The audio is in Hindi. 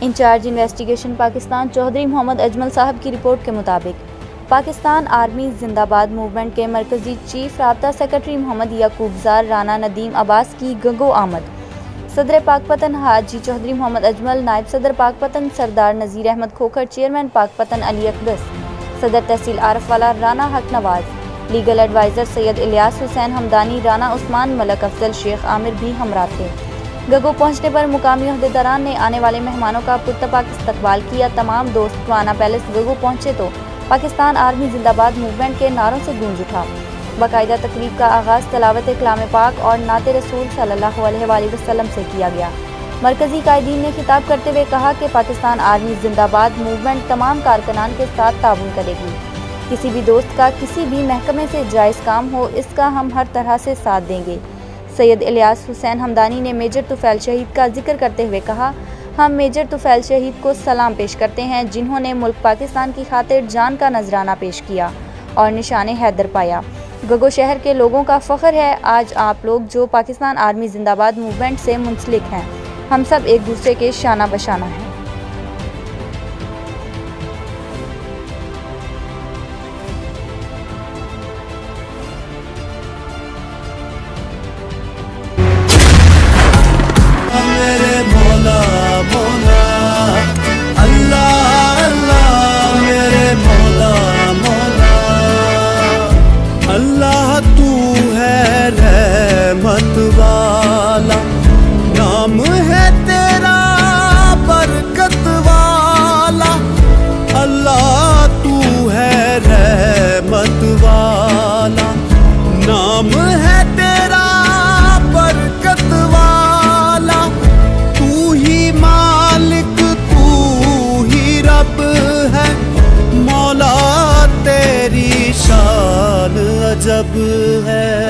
इंचार्ज इन्वेस्टिगेशन पाकिस्तान चौधरी मोहम्मद अजमल साहब की रिपोर्ट के मुताबिक पाकिस्तान आर्मी जिंदाबाद मूवमेंट के मरकजी चीफ राब्ता सेक्रेटरी मोहम्मद याकूब ज़ार राना नदीम अब्बास की गगो आमद, सदर पाकपतन हाजी चौधरी मोहम्मद अजमल, नायब सदर पाकपतन सरदार नज़ीर अहमद खोखर, चेयरमैन पाकपतन अली अकदस, सदर तहसील आरफवाला राना हक नवाज, लीगल एडवाइज़र सैयद इलियास हुसैन हमदानी, राना उस्मान, मलक अफजल, शेख आमिर भी हमरा थे। गगो पहुंचने पर मुकामी ओहदेदारान ने आने वाले मेहमानों का पुरतपाक इस्तकबाल किया। तमाम दोस्त राना पैलेस गगो पहुंचे तो पाकिस्तान आर्मी जिंदाबाद मूवमेंट के नारों से गूंज उठा। बाकायदा तकरीब का आगाज़ तलावत कलाम पाक और नाते रसूल सल्लल्लाहु अलैहि वसल्लम से किया गया। मरकजी कायदीन ने खिताब करते हुए कहा कि पाकिस्तान आर्मी जिंदाबाद मूवमेंट तमाम कारकुनान के साथ ताउन करेगी। किसी भी दोस्त का किसी भी महकमे से जायज़ काम हो, इसका हम हर तरह से साथ देंगे। सैयद इलियास हुसैन हमदानी ने मेजर तुफैल शहीद का जिक्र करते हुए कहा, हम मेजर तुफैल शहीद को सलाम पेश करते हैं, जिन्होंने मुल्क पाकिस्तान की खातिर जान का नजराना पेश किया और निशाने हैदर पाया। गगो शहर के लोगों का फ़ख्र है आज आप लोग जो पाकिस्तान आर्मी जिंदाबाद मूवमेंट से मुंसलिक हैं। हम सब एक दूसरे के शाना बशाना हैं। अल्लाह तू है रहमत वाला, नाम है तेरा बरकत वाला। अल्लाह तू है रहमत वाला, नाम है तेरा बरकत वाला। तू ही मालिक तू ही रब है, मौला तेरी शान अजब है।